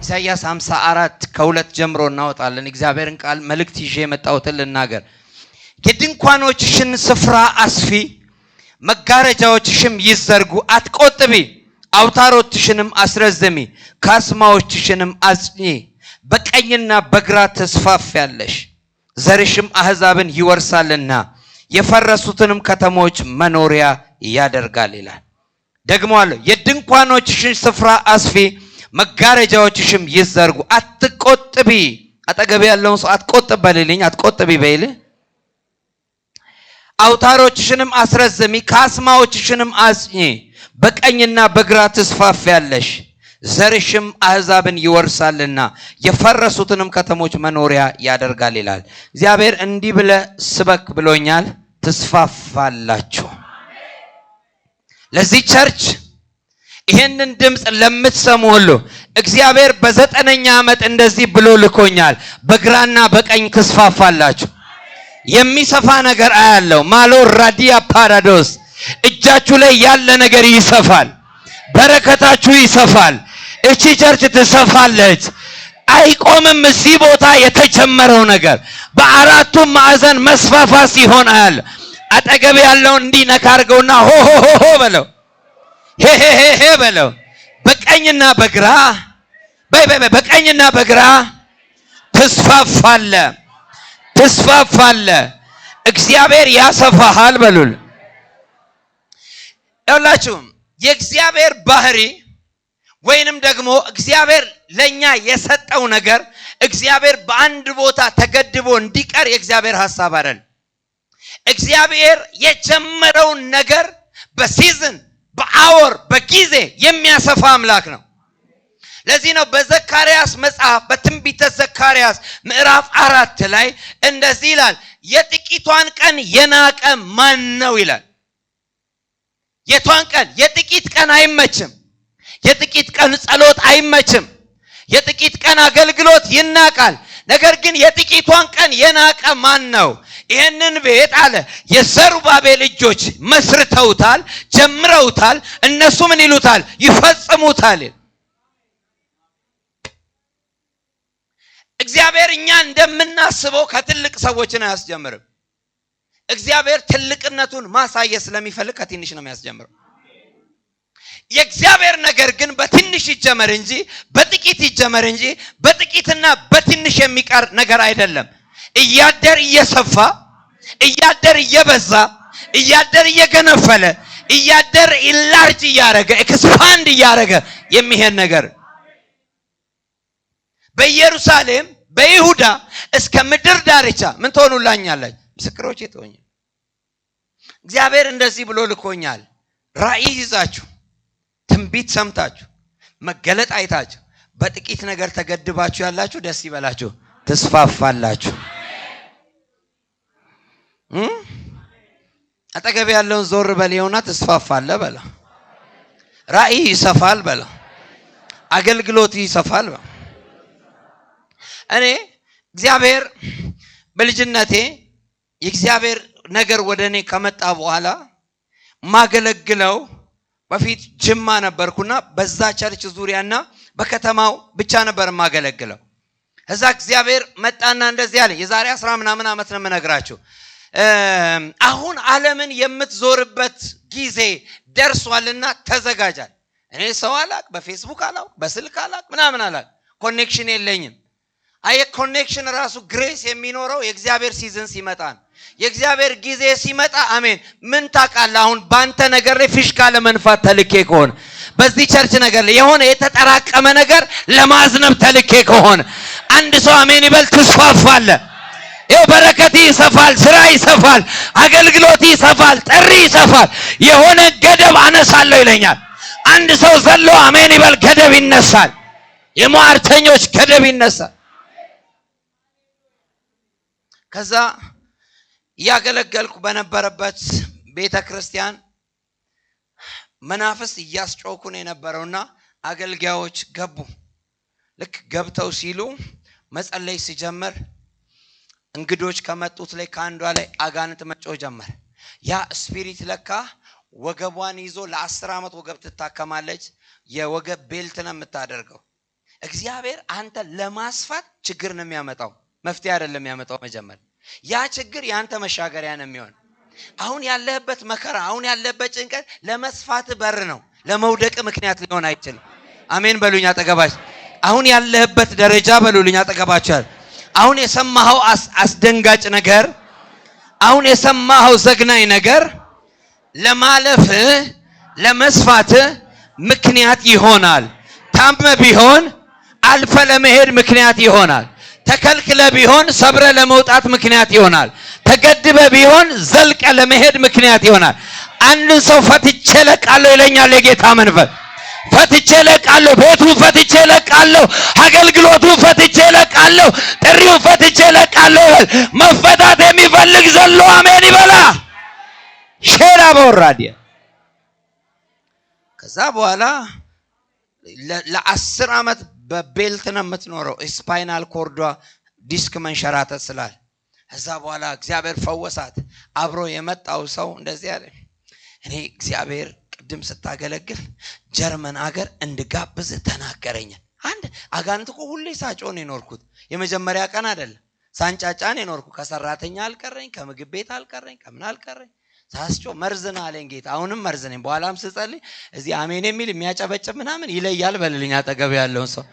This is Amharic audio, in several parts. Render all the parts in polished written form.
ኢሳይያስ 54 ከ2 ጀምሮ እናወጣለን። እግዚአብሔርን ቃል መልእክት ይዤ የመጣሁትን ልናገር። የድንኳኖችሽን ስፍራ አስፊ፣ መጋረጃዎችሽም ይዘርጉ፣ አትቆጥቢ፣ አውታሮችሽንም አስረዝሚ፣ ካስማዎችሽንም አጽኚ። በቀኝና በግራ ተስፋፊያለሽ፣ ዘርሽም አሕዛብን ይወርሳልና የፈረሱትንም ከተሞች መኖሪያ ያደርጋል ይላል። ደግሞ አለ የድንኳኖችሽን ስፍራ አስፊ፣ መጋረጃዎችሽም ይዘርጉ፣ አትቆጥቢ። አጠገብ ያለውን ሰው አትቆጥብ በልልኝ፣ አትቆጥቢ በይል። አውታሮችሽንም አስረዝሚ፣ ካስማዎችሽንም አጽኚ። በቀኝና በግራ ተስፋፊያለሽ፣ ዘርሽም አሕዛብን ይወርሳልና የፈረሱትንም ከተሞች መኖሪያ ያደርጋል ይላል። እግዚአብሔር እንዲህ ብለ ስበክ ብሎኛል። ተስፋፋላችሁ። ለዚህ ቸርች ይሄንን ድምጽ ለምትሰሙ ሁሉ እግዚአብሔር በ9ኛ ዓመት እንደዚህ ብሎ ልኮኛል። በግራና በቀኝ ተስፋፋላችሁ። የሚሰፋ ነገር አያለው። ማሎ ራዲያ ፓራዶስ እጃችሁ ላይ ያለ ነገር ይሰፋል። በረከታችሁ ይሰፋል። እቺ ቸርች ትሰፋለች። አይቆምም። እዚህ ቦታ የተጀመረው ነገር በአራቱም ማዕዘን መስፋፋት ሲሆን አያለ። አጠገብ ያለውን እንዲነካ አድርገውና ሆ ሆ ሆ ሆ በለው፣ ሄ ሄ ሄ ሄ በለው። በቀኝና በግራ በቀኝና በግራ ተስፋፋለ፣ ተስፋፋለ። እግዚአብሔር ያሰፋሃል በሉል። ያላችሁ የእግዚአብሔር ባህሪ ወይንም ደግሞ እግዚአብሔር ለኛ የሰጠው ነገር እግዚአብሔር በአንድ ቦታ ተገድቦ እንዲቀር የእግዚአብሔር ሐሳብ አይደል። እግዚአብሔር የጀመረውን ነገር በሲዝን በአወር በጊዜ የሚያሰፋ አምላክ ነው። ለዚህ ነው በዘካርያስ መጽሐፍ በትንቢተ ዘካርያስ ምዕራፍ 4 ላይ እንደዚህ ይላል፣ የጥቂቷን ቀን የናቀ ማን ነው ይላል። የቷን ቀን? የጥቂት ቀን አይመችም። የጥቂት ቀን ጸሎት አይመችም። የጥቂት ቀን አገልግሎት ይናቃል። ነገር ግን የጥቂቷን ቀን የናቀ ማን ነው? ይሄንን ቤት አለ የዘሩባቤል እጆች መስርተውታል፣ ጀምረውታል። እነሱ ምን ይሉታል? ይፈጽሙታል። እግዚአብሔር እኛ እንደምናስበው ከትልቅ ሰዎችን አያስጀምርም። እግዚአብሔር ትልቅነቱን ማሳየት ስለሚፈልግ ከትንሽ ነው የሚያስጀምረው። የእግዚአብሔር ነገር ግን በትንሽ ይጀመር እንጂ በጥቂት ይጀመር እንጂ በጥቂትና በትንሽ የሚቀር ነገር አይደለም። እያደር እየሰፋ እያደር እየበዛ እያደር እየገነፈለ እያደር ኢላርጅ እያረገ ኤክስፓንድ እያረገ የሚሄድ ነገር በኢየሩሳሌም በይሁዳ እስከ ምድር ዳርቻ ምን ትሆኑላኛላችሁ? ምስክሮች ትሆኑ። እግዚአብሔር እንደዚህ ብሎ ልኮኛል። ራእይ ይዛችሁ ትንቢት ሰምታችሁ መገለጥ አይታችሁ በጥቂት ነገር ተገድባችሁ ያላችሁ ደስ ይበላችሁ፣ ተስፋፋላችሁ። አጠገብ ያለውን ዞር በልየውና ተስፋፋለ በለ። ራእይ ይሰፋል በለ። አገልግሎት ይሰፋል በለ። እኔ እግዚአብሔር በልጅነቴ የእግዚአብሔር ነገር ወደኔ ከመጣ በኋላ ማገለግለው በፊት ጅማ ነበርኩና በዛ ቸርች ዙሪያና በከተማው ብቻ ነበር ማገለግለው። እዛ እግዚአብሔር መጣና እንደዚህ አለ። የዛሬ 10 ምናምን ዓመት ነው የምነግራችሁ። አሁን ዓለምን የምትዞርበት ጊዜ ደርሷልና ተዘጋጃል። እኔ ሰው አላቅ፣ በፌስቡክ አላቅ፣ በስልክ አላቅ፣ ምናምን አላቅ፣ ኮኔክሽን የለኝም። አየ ኮኔክሽን ራሱ ግሬስ የሚኖረው የእግዚአብሔር ሲዝን ሲመጣ ነው። የእግዚአብሔር ጊዜ ሲመጣ አሜን። ምን ታውቃለህ? አሁን ባንተ ነገር ላይ ፊሽካ ለመንፋት ተልኬ ከሆነ በዚህ ቸርች ነገር ላይ የሆነ የተጠራቀመ ነገር ለማዝነብ ተልኬ ከሆነ አንድ ሰው አሜን ይበል። ትስፋፋለህ። ይኸው በረከት ይሰፋል፣ ስራ ይሰፋል፣ አገልግሎት ይሰፋል፣ ጥሪ ይሰፋል። የሆነ ገደብ አነሳለሁ ይለኛል። አንድ ሰው ዘሎ አሜን ይበል። ገደብ ይነሳል። የሟርተኞች ገደብ ይነሳል። ከዛ ያገለገልኩ በነበረበት ቤተክርስቲያን መናፍስ እያስጮኩ ነው የነበረውና አገልጋዮች ገቡ። ልክ ገብተው ሲሉ መጸለይ ሲጀምር እንግዶች ከመጡት ላይ ካንዷ ላይ አጋንንት መጮህ ጀመረ። ያ ስፒሪት ለካ ወገቧን ይዞ ለ10 ዓመት ወገብ ትታከማለች። የወገብ ቤልት ነው የምታደርገው እግዚአብሔር አንተ ለማስፋት ችግር ነው የሚያመጣው፣ መፍትሄ አይደለም የሚያመጣው። መጀመሪያ ያ ችግር ያንተ መሻገሪያ ነው የሚሆን። አሁን ያለህበት መከራ፣ አሁን ያለህበት ጭንቀት ለመስፋት በር ነው፣ ለመውደቅ ምክንያት ሊሆን አይችልም። አሜን በሉኝ አጠገባችሁ። አሁን ያለህበት ደረጃ በሉልኝ አጠገባችሁ። አሁን የሰማኸው አስደንጋጭ ነገር፣ አሁን የሰማኸው ዘግናኝ ነገር ለማለፍ ለመስፋት ምክንያት ይሆናል። ታመ ቢሆን አልፈ ለመሄድ ምክንያት ይሆናል። ተከልክለ ቢሆን ሰብረ ለመውጣት ምክንያት ይሆናል። ተገድበ ቢሆን ዘልቀ ለመሄድ ምክንያት ይሆናል። አንድ ሰው ፈትቼ ለቃለሁ ይለኛል የጌታ መንፈስ። ፈትቼ ለቃለሁ፣ ቤቱ ፈትቼ ለቃለሁ፣ አገልግሎቱ ፈትቼ ለቃለሁ፣ ጥሪው ፈትቼ ለቃለሁ። መፈታት የሚፈልግ ዘሎ አሜን ይበላ። ሼራ በወራዲያ ከዛ በኋላ ለ10 ዓመት በቤልት ነው የምትኖረው፣ ስፓይናል ኮርዷ ዲስክ መንሸራተት ስላል። ከዛ በኋላ እግዚአብሔር ፈወሳት። አብሮ የመጣው ሰው እንደዚህ አለ፣ እኔ እግዚአብሔር ቅድም ስታገለግል ጀርመን አገር እንድጋብዝ ተናገረኛል። አንድ አጋንንት እኮ ሁሌ ሳጮን የኖርኩት የመጀመሪያ ቀን አይደለም፣ ሳንጫጫን የኖርኩ። ከሰራተኛ አልቀረኝ፣ ከምግብ ቤት አልቀረኝ፣ ከምን አልቀረኝ። ሳስጮ መርዝና አለኝ ጌታ። አሁንም መርዝ ነኝ። በኋላም ስጸልይ እዚህ አሜን የሚል የሚያጨበጭብ ምናምን ይለያል በልልኝ አጠገብ ያለውን ሰው።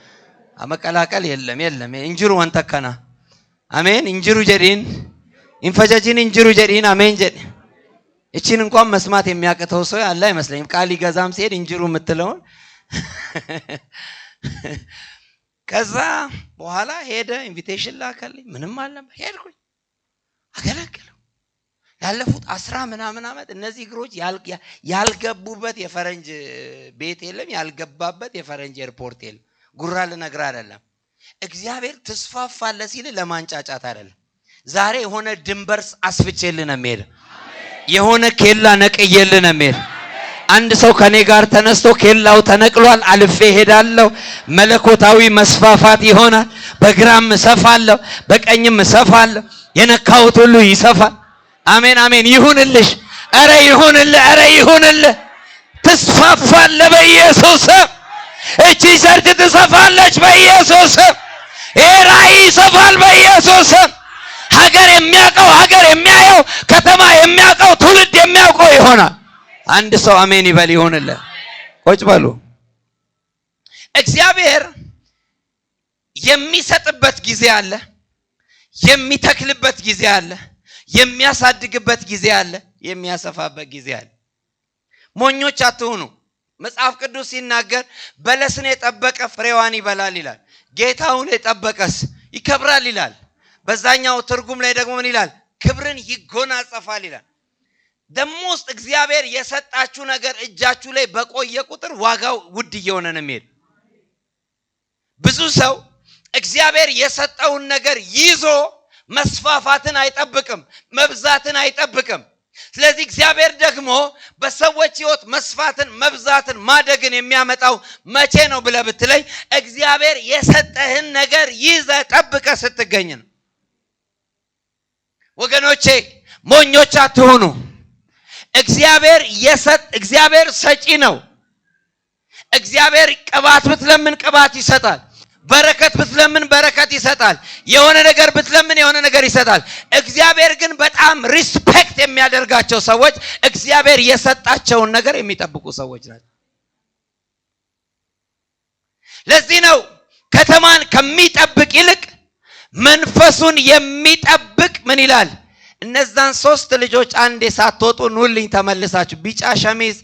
አመቀላቀል የለም እንጅሩ ወንተከና አሜን እንጅሩ ጀዲን ኢንፈጀጂን እንጅሩ ጀዲን አሜን ጀዲ። እቺን እንኳን መስማት የሚያቅተው ሰው ያለ አይመስለኝም። ቃል ይገዛም ሲሄድ እንጅሩ የምትለውን ከዛ በኋላ ሄደ። ኢንቪቴሽን ላከልኝ። ምንም አልነበር። ሄድኩኝ፣ አገለግለው ያለፉት 10 ምናምን ዓመት እነዚህ እግሮች ያልገቡበት የፈረንጅ ቤት የለም፣ ያልገባበት የፈረንጅ ኤርፖርት የለም። ጉራ ልነግርህ አይደለም። እግዚአብሔር ተስፋፋለ ሲል ለማንጫጫት አይደለም። ዛሬ የሆነ ድንበር አስፍቼልህ ነው የምሄድ፣ የሆነ ኬላ ነቅዬልህ ነው የምሄድ። አንድ ሰው ከኔ ጋር ተነስቶ ኬላው ተነቅሏል፣ አልፌ ሄዳለሁ። መለኮታዊ መስፋፋት ይሆናል። በግራም እሰፋለሁ፣ በቀኝም እሰፋለሁ። የነካሁት ሁሉ ይሰፋል። አሜን አሜን። ይሁንልሽ፣ ኧረ ይሁንልህ፣ ኧረ ይሁንልህ። ትስፋፋለህ በኢየሱስ ስም። እቺ ሰርት ትሰፋለች በኢየሱስ ስም። ይሄ ራእይ ይሰፋል በኢየሱስ ስም። ሀገር የሚያውቀው፣ ሀገር የሚያየው፣ ከተማ የሚያውቀው፣ ትውልድ የሚያውቀው ይሆናል። አንድ ሰው አሜን ይበል። ይሁንልህ። ቁጭ በሉ። እግዚአብሔር የሚሰጥበት ጊዜ አለ፣ የሚተክልበት ጊዜ አለ፣ የሚያሳድግበት ጊዜ አለ፣ የሚያሰፋበት ጊዜ አለ። ሞኞች አትሁኑ። መጽሐፍ ቅዱስ ሲናገር በለስን የጠበቀ ፍሬዋን ይበላል ይላል። ጌታውን የጠበቀስ ይከብራል ይላል። በዛኛው ትርጉም ላይ ደግሞ ምን ይላል? ክብርን ይጎናጸፋል ይላል። ደሞስት እግዚአብሔር የሰጣችሁ ነገር እጃችሁ ላይ በቆየ ቁጥር ዋጋው ውድ እየሆነ ነው የሚሄድ። ብዙ ሰው እግዚአብሔር የሰጠውን ነገር ይዞ መስፋፋትን አይጠብቅም፣ መብዛትን አይጠብቅም። ስለዚህ እግዚአብሔር ደግሞ በሰዎች ሕይወት መስፋትን፣ መብዛትን፣ ማደግን የሚያመጣው መቼ ነው ብለህ ብትለይ እግዚአብሔር የሰጠህን ነገር ይዘህ ጠብቀህ ስትገኝ ነው። ወገኖቼ ሞኞች አትሁኑ። እግዚአብሔር ሰጪ ነው። እግዚአብሔር ቅባት ብትለምን ቅባት ይሰጣል። በረከት ብትለምን በረከት ይሰጣል። የሆነ ነገር ብትለምን የሆነ ነገር ይሰጣል። እግዚአብሔር ግን በጣም ሪስፔክት የሚያደርጋቸው ሰዎች እግዚአብሔር የሰጣቸውን ነገር የሚጠብቁ ሰዎች ናቸው። ለዚህ ነው ከተማን ከሚጠብቅ ይልቅ መንፈሱን የሚጠብቅ ምን ይላል? እነዛን 3 ልጆች አንዴ ሳትወጡ ኑልኝ ተመልሳችሁ፣ ቢጫ ሸሚዝ፣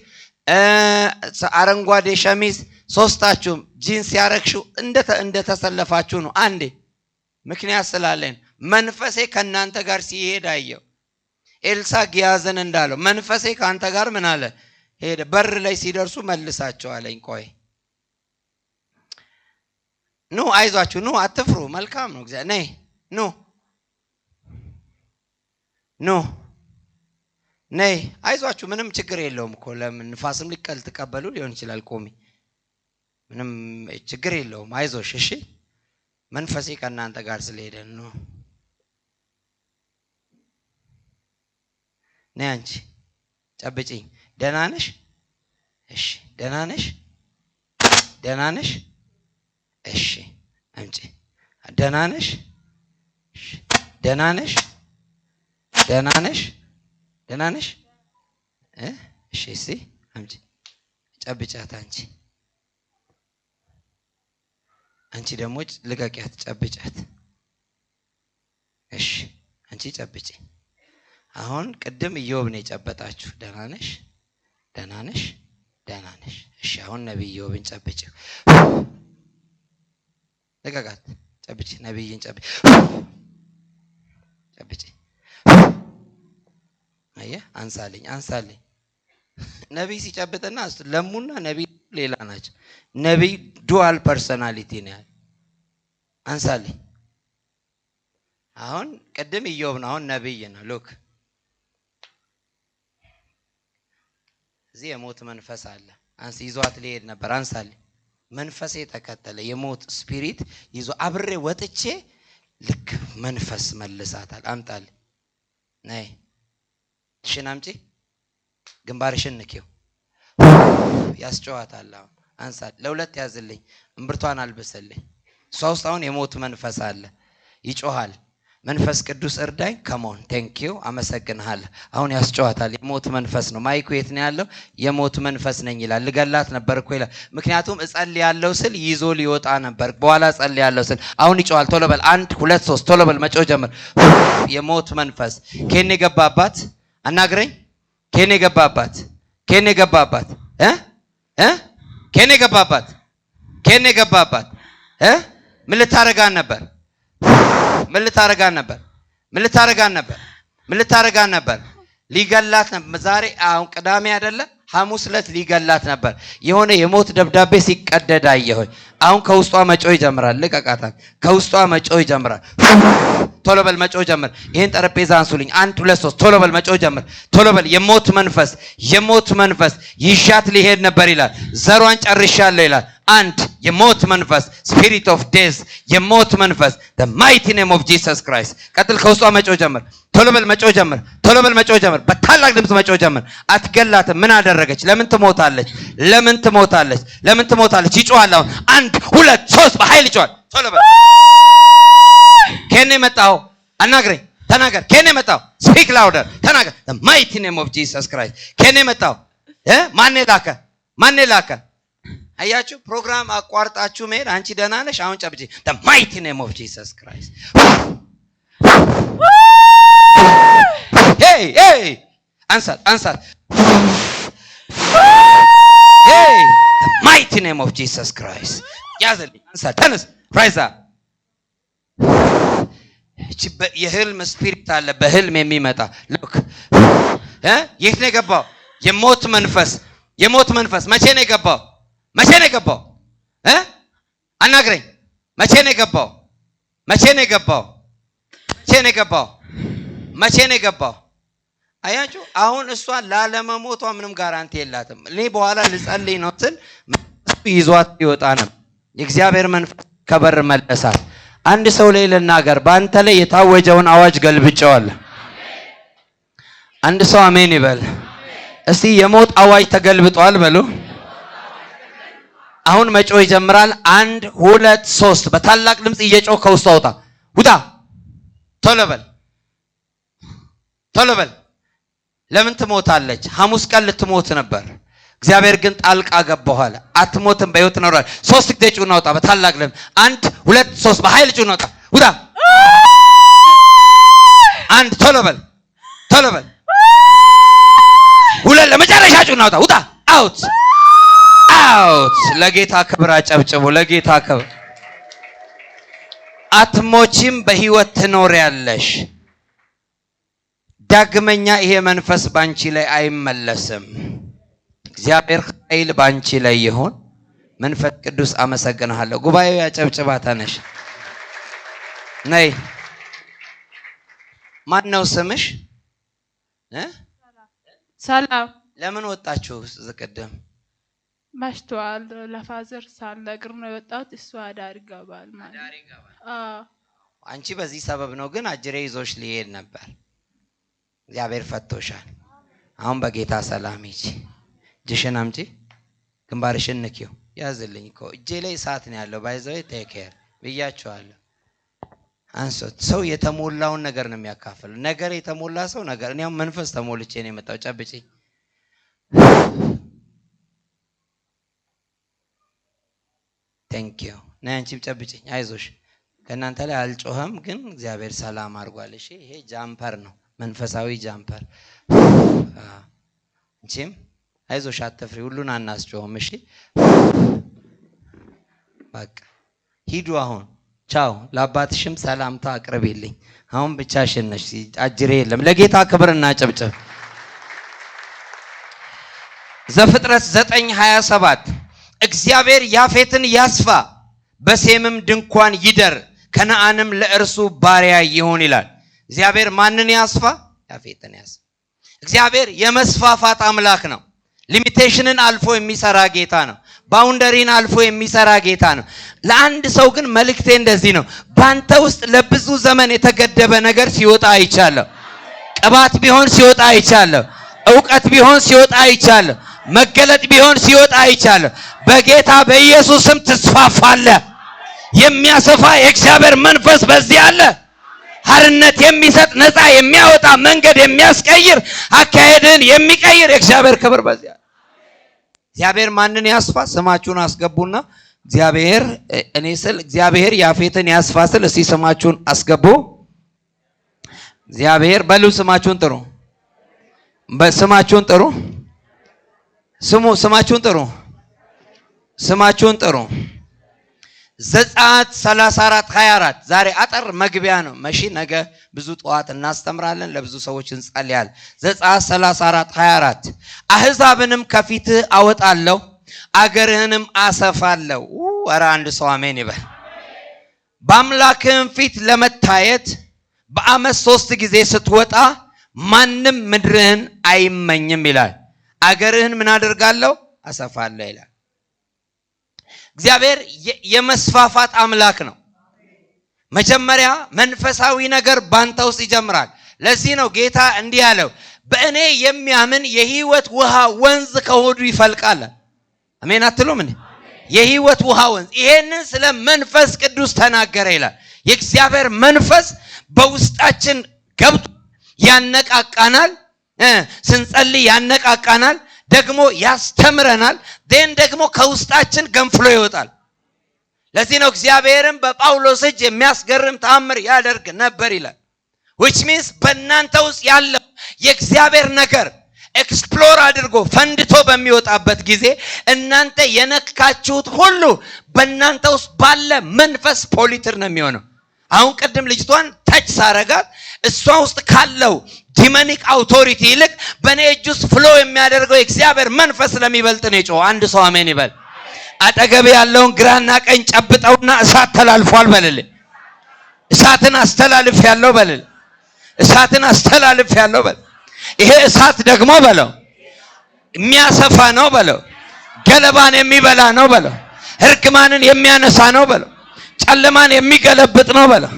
አረንጓዴ ሸሚዝ፣ ሶስታችሁም ጂንስ ያረክሹ እንደተሰለፋችሁ ነው። አንዴ ምክንያት ስላለኝ መንፈሴ ከናንተ ጋር ሲሄድ አየው። ኤልሳ ግያዝን እንዳለው መንፈሴ ካንተ ጋር ምን አለ ሄደ። በር ላይ ሲደርሱ መልሳቸው አለኝ። ቆይ ኑ አይዟችሁ፣ ኑ አትፍሩ፣ መልካም ነው እግዚአብሔር ነይ ኑ ነይ አይዟችሁ፣ ምንም ችግር የለውም እኮ ለምን ንፋስም ሊቀል ተቀበሉ ሊሆን ይችላል። ቆሚ ምንም ችግር የለውም፣ አይዞሽ እሺ፣ መንፈሴ ከናንተ ጋር ስለሄደ ነው። ነይ አንቺ ጨብጪኝ። ደህና ነሽ? እሺ ደህና ነሽ? ደህና ነሽ? እሺ አምጪ። ደህና ነሽ? ደህና ነሽ? ደህና ነሽ? ደህና ነሽ? እሺ እስቲ አምጪ። ጨብጫት አንቺ። አንቺ ደግሞ ልቀቂያት፣ ጨብጫት። እሺ አንቺ ጨብጪ። አሁን ቅድም ኢዮብ ነው የጨበጣችሁ። ደህና ነሽ? ደህና ነሽ? ደህና ነሽ? እሺ አሁን ነብይ ኢዮብን ጨብጪው። ልቀቃት፣ ጨብጪ። ነብይን ጨብጪ፣ ጨብጪ። አየህ፣ አንሳልኝ፣ አንሳልኝ። ነብይ ሲጨብጥና ለሙና ነብይ ሌላ ናቸው። ነብይ ዱዋል ፐርሰናሊቲ ነው ያለው። አንሳልኝ። አሁን ቅድም ኢዮብ ነው፣ አሁን ነብይ ነው። ሉክ እዚህ የሞት መንፈስ አለ። አንስ ይዟት ሊሄድ ነበር። አንሳልኝ። መንፈሴ ተከተለ። የሞት ስፒሪት ይዞ አብሬ ወጥቼ ልክ መንፈስ መልሳታል። አምጣልኝ። ነይ ሽን አምጪ። ግንባርሽን ንኪው። ያስጨዋታል። አሁን አንሳል። ለሁለት ያዝልኝ። እምብርቷን አልብስልኝ። እሷ ውስጥ አሁን የሞት መንፈስ አለ። ይጮሃል። መንፈስ ቅዱስ እርዳኝ። ከሞን ቴንኪዩ፣ አመሰግንሃለሁ። አሁን ያስጨዋታል። የሞት መንፈስ ነው። ማይኩ የት ነው ያለው? የሞት መንፈስ ነኝ ይላል። ልገላት ነበር እኮ ይላል። ምክንያቱም እጸልያለሁ ስል ይዞ ሊወጣ ነበር። በኋላ እጸልያለሁ ስል አሁን ይጮሃል። ቶሎ በል። 1 2 3 ቶሎ በል። መጮህ ጀምር። የሞት መንፈስ ኬኔ ገባባት። አናግረኝ። ኬኔ ገባባት። ኬኔ ገባባት። ኬኔ ገባባት። ኬኔ ገባባት። ምን ልታረጋን ነበር? ምን ልታረጋን ነበር? ምን ልታረጋን ነበር? ምን ልታረጋን ነበር? ሊገላት ነበር። ዛሬ አሁን ቅዳሜ አይደለ? ሐሙስ ዕለት ሊገላት ነበር። የሆነ የሞት ደብዳቤ ሲቀደድ አየሁኝ። አሁን ከውስጧ መጮህ ይጀምራል። ልቀቃታል። ከውስጧ መጮህ ይጀምራል። ቶሎ በል፣ መጮህ ጀምር። ይሄን ጠረጴዛ አንሱልኝ። 1 2 3 ቶሎ በል፣ መጮህ ጀምር። ቶሎ በል። የሞት መንፈስ፣ የሞት መንፈስ ይሻት ሊሄድ ነበር ይላል። ዘሯን ጨርሻለሁ ይላል። 1 የሞት መንፈስ ስፒሪት ኦፍ ዴዝ፣ የሞት መንፈስ the mighty name of Jesus Christ። ቀጥል። ከውስጧ መጮህ ጀምር። ቶሎ በል፣ መጮህ ጀምር። ቶሎ በል፣ መጮህ ጀምር። በታላቅ ድምፅ መጮህ ጀምር። አትገላትም። ምን አደረገች? ለምን ትሞታለች? ለምን ትሞታለች? ለምን ትሞታለች? ይጮሃል። አሁን 1 2 3 በኃይል ይጮሃል። ቶሎ በል። ከኔ መጣው። አናግረኝ። ተናገር። ከኔ መጣው። ስፒክ ላውደር። ተናገር። the mighty name of Jesus Christ። ከኔ መጣው። ማን ላከ? ማን ላከ? አያችሁ፣ ፕሮግራም አቋርጣችሁ መሄድ። አንቺ ደህና ነሽ? አሁን ጨብጪ። the mighty name of Jesus Christ። hey hey አንሳት፣ አንሳት። hey the mighty name of Jesus Christ። ያዘልኝ። አንሳት። ተነስ። ራይዛ የህልም ስፒሪት አለ። በህልም የሚመጣ ሉክ የት ነው የገባው? የሞት መንፈስ፣ የሞት መንፈስ መቼ ነው የገባው? መቼ ነው የገባው? አናግረኝ። መቼ ነው የገባው? መቼ ነው የገባው? መቼ ነው የገባው? መቼ ነው የገባው? አያችሁ፣ አሁን እሷ ላለመሞቷ ምንም ጋራንቲ የላትም። እኔ በኋላ ልጸልይ ነው ስል ይዟት ይወጣ ነው። የእግዚአብሔር መንፈስ ከበር መለሳት። አንድ ሰው ላይ ልናገር፣ በአንተ ላይ የታወጀውን አዋጅ ገልብጨዋለሁ። አንድ ሰው አሜን ይበል እስቲ። የሞት አዋጅ ተገልብጧል በሉ። አሁን መጮህ ይጀምራል። 1 2 3 በታላቅ ድምፅ እየጮህ ከውስጥ አውጣ። ውጣ። ቶሎ በል፣ ቶሎ በል። ለምን ትሞታለች? ሐሙስ ቀን ልትሞት ነበር። እግዚአብሔር ግን ጣልቃ ገባኋለ። አትሞትም፣ በሕይወት ትኖራለች። 3 ጊዜ ጩኸና ውጣ በታላቅ ድምፅ። 1 2 3 በኃይል ጩኸና ውጣ። ውጣ። 1 ቶሎ በል፣ ቶሎ በል። 2 ለመጨረሻ ጩኸና ውጣ። ውጣ። አውት፣ አውት። ለጌታ ክብር አጨብጭቡ። ለጌታ ክብር። አትሞቺም፣ በሕይወት ትኖሪያለሽ። ዳግመኛ ይሄ መንፈስ ባንቺ ላይ አይመለስም። እግዚአብሔር ኃይል ባንቺ ላይ ይሁን። መንፈስ ቅዱስ አመሰግናለሁ። ጉባኤው ያጨብጭባ። ተነሽ፣ ነይ። ማን ነው ስምሽ? ሰላም። ለምን ወጣችሁ? ዝቅድም መሽቷል። ለፋዘር ሳልነግር ነው የወጣሁት። እሱ አዳር ይገባል ማለት። አንቺ በዚህ ሰበብ ነው ግን አጅሬ ይዞሽ ሊሄድ ነበር። እግዚአብሔር ፈቶሻል። አሁን በጌታ ሰላም ሂጂ። እጅሽን አምጪ። ግንባርሽን ንኪው። ያዝልኝ እኮ እጄ ላይ እሳት ነው ያለው ባይዘው ቴክ ኬር ብያቸዋለሁ አንሶት ሰው የተሞላውን ነገር ነው የሚያካፍል ነገር የተሞላ ሰው ነገር እኔም መንፈስ ተሞልቼ ነው የመጣው ጨብጪ ቴንክ ዩ ናንቺም ጨብጪኝ አይዞሽ ከናንተ ላይ አልጮህም ግን እግዚአብሔር ሰላም አድርጓል እሺ ይሄ ጃምፐር ነው መንፈሳዊ ጃምፐር እንቺም አይዞሽ አትፍሪ ሁሉን አናስጮህም እሺ በቃ ሂዱ አሁን ቻው ለአባትሽም ሰላምታ አቅርቢልኝ አሁን ብቻሽን ነሽ አጅሬ የለም ለጌታ ክብርና ጨብጨብ ዘፍጥረት 9:27 እግዚአብሔር ያፌትን ያስፋ በሴምም ድንኳን ይደር ከነዓንም ለእርሱ ባሪያ ይሁን ይላል እግዚአብሔር ማንን ያስፋ ያፌትን ያስፋ እግዚአብሔር የመስፋፋት አምላክ ነው ሊሚቴሽንን አልፎ የሚሰራ ጌታ ነው ባውንደሪን አልፎ የሚሰራ ጌታ ነው ለአንድ ሰው ግን መልእክቴ እንደዚህ ነው ባንተ ውስጥ ለብዙ ዘመን የተገደበ ነገር ሲወጣ አይቻለሁ ቅባት ቢሆን ሲወጣ አይቻለሁ ዕውቀት ቢሆን ሲወጣ አይቻለሁ መገለጥ ቢሆን ሲወጣ አይቻለሁ በጌታ በኢየሱስም ትስፋፋለህ የሚያሰፋ የእግዚአብሔር መንፈስ በዚህ አለ ሐርነት የሚሰጥ ነፃ የሚያወጣ መንገድ የሚያስቀይር አካሄድን የሚቀይር የእግዚአብሔር ክብር በዚህ አለ እግዚአብሔር ማንን ያስፋ ስማችሁን አስገቡና እግዚአብሔር እኔ ስል እግዚአብሔር ያፌትን ያስፋ ስል እስቲ ስማችሁን አስገቡ እግዚአብሔር በሉ ስማችሁን ጥሩ በስማችሁን ጥሩ ስማችሁን ጥሩ ዘጸአት 34:24 ዛሬ አጠር መግቢያ ነው መሺ ነገ ብዙ ጠዋት እናስተምራለን ለብዙ ሰዎች እንጸልያለን ዘጸአት 34:24 አሕዛብንም ከፊትህ አወጣለሁ አገርህንም አሰፋለሁ ኧረ አንድ ሰው አሜን ይበል በአምላክህም ፊት ለመታየት በዓመት 3 ጊዜ ስትወጣ ማንም ምድርህን አይመኝም ይላል አገርህን ምን አደርጋለሁ አሰፋለሁ ይላል እግዚአብሔር የመስፋፋት አምላክ ነው መጀመሪያ መንፈሳዊ ነገር ባንተ ውስጥ ይጀምራል ለዚህ ነው ጌታ እንዲህ ያለው በእኔ የሚያምን የሕይወት ውሃ ወንዝ ከሆዱ ይፈልቃል አሜን አትሉም እንዴ የሕይወት ውሃ ወንዝ ይሄንን ስለ መንፈስ ቅዱስ ተናገረ ይላል የእግዚአብሔር መንፈስ በውስጣችን ገብቶ ያነቃቃናል ስንጸልይ ያነቃቃናል ደግሞ ያስተምረናል ደግሞ ከውስጣችን ገንፍሎ ይወጣል ለዚህ ነው እግዚአብሔርም በጳውሎስ እጅ የሚያስገርም ተአምር ያደርግ ነበር ይላል which means በእናንተ ውስጥ ያለው የእግዚአብሔር ነገር ኤክስፕሎር አድርጎ ፈንድቶ በሚወጣበት ጊዜ እናንተ የነካችሁት ሁሉ በእናንተ ውስጥ ባለ መንፈስ ፖሊትር ነው የሚሆነው አሁን ቀደም ልጅቷን ታች ሳረጋት እሷ ውስጥ ካለው ዲሞኒክ አውቶሪቲ ይልቅ በኔ እጅ ውስጥ ፍሎ የሚያደርገው የእግዚአብሔር መንፈስ ለሚበልጥ ነው የጮህ አንድ ሰው አሜን ይበል አጠገብ ያለውን ግራና ቀኝ ጨብጠውና እሳት ተላልፏል በልልኝ እሳትን አስተላልፍ ያለው በልል እሳትን አስተላልፍ ያለው በል ይሄ እሳት ደግሞ በለው የሚያሰፋ ነው በለው ገለባን የሚበላ ነው በለው እርግማንን የሚያነሳ ነው በለው ጨለማን የሚገለብጥ ነው በለው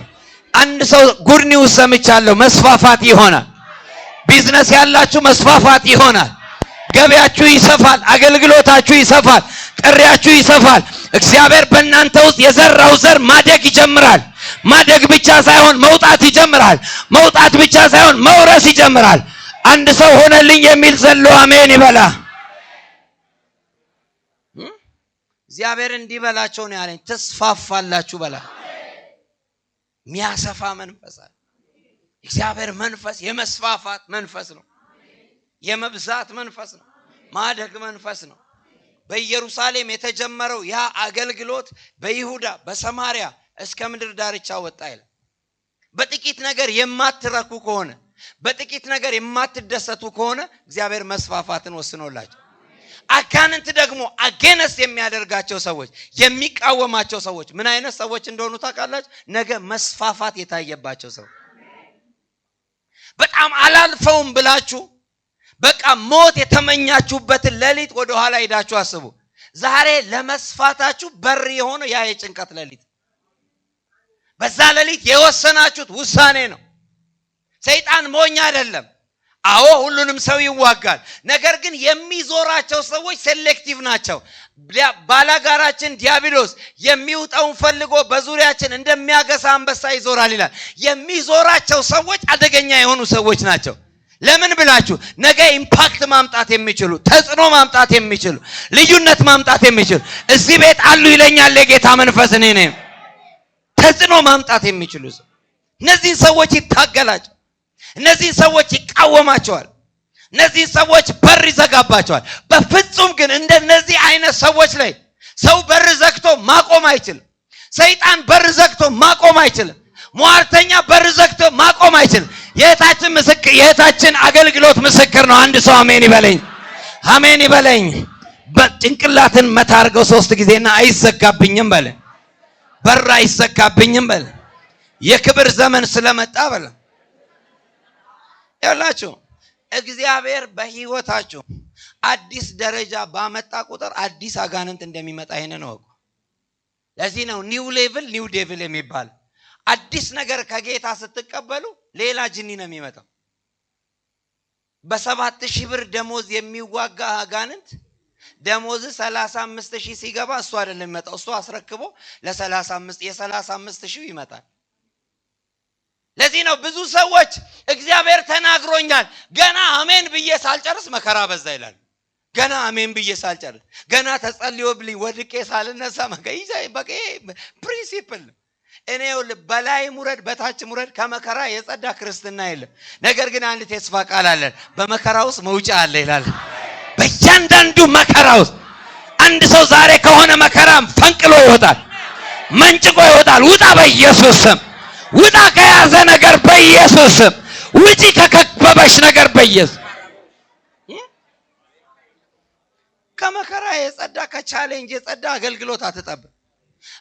አንድ ሰው ጉድ ኒውስ ሰምቻለሁ መስፋፋት ይሆናል ቢዝነስ ያላችሁ መስፋፋት ይሆናል ገበያችሁ ይሰፋል አገልግሎታችሁ ይሰፋል ጥሪያችሁ ይሰፋል እግዚአብሔር በእናንተ ውስጥ የዘራው ዘር ማደግ ይጀምራል ማደግ ብቻ ሳይሆን መውጣት ይጀምራል መውጣት ብቻ ሳይሆን መውረስ ይጀምራል አንድ ሰው ሆነልኝ የሚል ዘሎ አሜን ይበላ እግዚአብሔር እንዲበላቸው ነው ያለኝ ተስፋፋላችሁ በላ ሚያሰፋ መንፈስ አለ እግዚአብሔር መንፈስ የመስፋፋት መንፈስ ነው የመብዛት መንፈስ ነው ማደግ መንፈስ ነው በኢየሩሳሌም የተጀመረው ያ አገልግሎት በይሁዳ በሰማሪያ እስከ ምድር ዳርቻ ወጣ ይላል በጥቂት ነገር የማትረኩ ከሆነ በጥቂት ነገር የማትደሰቱ ከሆነ እግዚአብሔር መስፋፋትን ወስኖላችሁ አጋንንት ደግሞ አገነስ የሚያደርጋቸው ሰዎች የሚቃወማቸው ሰዎች ምን አይነት ሰዎች እንደሆኑ ታውቃላችሁ ነገ መስፋፋት የታየባቸው ሰው በጣም አላልፈውም ብላችሁ በቃ ሞት የተመኛችሁበትን ሌሊት ወደ ኋላ ሄዳችሁ አስቡ ዛሬ ለመስፋታችሁ በር የሆነ ያ የጭንቀት ሌሊት በዛ ሌሊት የወሰናችሁት ውሳኔ ነው ሰይጣን ሞኝ አይደለም አዎ ሁሉንም ሰው ይዋጋል። ነገር ግን የሚዞራቸው ሰዎች ሴሌክቲቭ ናቸው። ባላጋራችን ዲያብሎስ የሚውጣውን ፈልጎ በዙሪያችን እንደሚያገሳ አንበሳ ይዞራል ይላል። የሚዞራቸው ሰዎች አደገኛ የሆኑ ሰዎች ናቸው። ለምን ብላችሁ ነገ ኢምፓክት ማምጣት የሚችሉ ተጽዕኖ ማምጣት የሚችሉ ልዩነት ማምጣት የሚችሉ እዚህ ቤት አሉ ይለኛል የጌታ መንፈስ። እኔ ነኝ ተጽዕኖ ማምጣት የሚችሉ እነዚህ ሰዎች ይታገላቸው፣ እነዚህ ሰዎች ይቃወማቸዋል፣ እነዚህ ሰዎች በር ይዘጋባቸዋል። በፍጹም ግን እንደነዚህ አይነት ሰዎች ላይ ሰው በር ዘግቶ ማቆም አይችልም። ሰይጣን በር ዘግቶ ማቆም አይችልም። ሟርተኛ በር ዘግቶ ማቆም አይችልም። የእህታችን አገልግሎት ምስክር ነው። አንድ ሰው አሜን ይበለኝ፣ አሜን ይበለኝ። በጭንቅላትን መታርገው 3 ጊዜና አይዘጋብኝም በለ፣ በር አይዘጋብኝም በለ። የክብር ዘመን ስለመጣ በለ። ያላችሁ እግዚአብሔር በህይወታችሁ አዲስ ደረጃ ባመጣ ቁጥር አዲስ አጋንንት እንደሚመጣ ይሄንን ነው። ለዚህ ነው ኒው ሌቭል ኒው ዴቪል የሚባል። አዲስ ነገር ከጌታ ስትቀበሉ ሌላ ጅኒ ነው የሚመጣው። በ7000 ብር ደሞዝ የሚዋጋ አጋንንት ደሞዝ 35000 ሲገባ እሱ አይደለም የሚመጣው፣ እሱ አስረክቦ የ35000 ይመጣል። ለዚህ ነው ብዙ ሰዎች እግዚአብሔር ተናግሮኛል ገና አሜን ብዬ ሳልጨርስ መከራ በዛ ይላል። ገና አሜን ብዬ ሳልጨርስ ገና ተጸልዮብልኝ ወድቄ ሳልነሳ በቃ ፕሪንሲፕል እኔ በላይ ሙረድ በታች ሙረድ ከመከራ የጸዳ ክርስትና የለም። ነገር ግን አንድ ተስፋ ቃል አለን፣ በመከራ ውስጥ መውጫ አለ ይላል። በእያንዳንዱ መከራ ውስጥ አንድ ሰው ዛሬ ከሆነ መከራ ፈንቅሎ ይወጣል፣ መንጭቆ ይወጣል። ውጣ በኢየሱስ ስም፣ ውጣ ከያዘ ነገር በኢየሱስ ስም፣ ውጪ ከከበበሽ ነገር በኢየሱስ። ከመከራ የጸዳ ከቻሌንጅ የጸዳ አገልግሎት አትጠብቅ።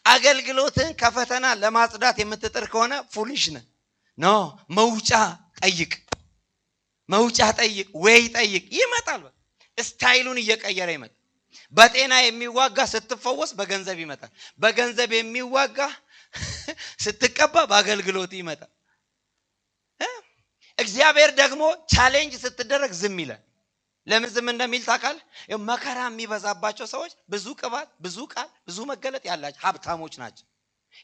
አገልግሎትን ከፈተና ለማጽዳት የምትጥር ከሆነ ፉሊሽ ነህ። ኖ መውጫ ጠይቅ፣ መውጫ ጠይቅ፣ ወይ ጠይቅ። ይመጣል። ስታይሉን እየቀየረ ይመጣል። በጤና የሚዋጋ ስትፈወስ በገንዘብ ይመጣል። በገንዘብ የሚዋጋ ስትቀባ በአገልግሎት ይመጣል። እግዚአብሔር ደግሞ ቻሌንጅ ስትደረግ ዝም ይላል። ለምን ዝም እንደሚል ታውቃለህ? መከራ የሚበዛባቸው ሰዎች ብዙ ቅባት፣ ብዙ ቃል፣ ብዙ መገለጥ ያላቸው ሀብታሞች ናቸው።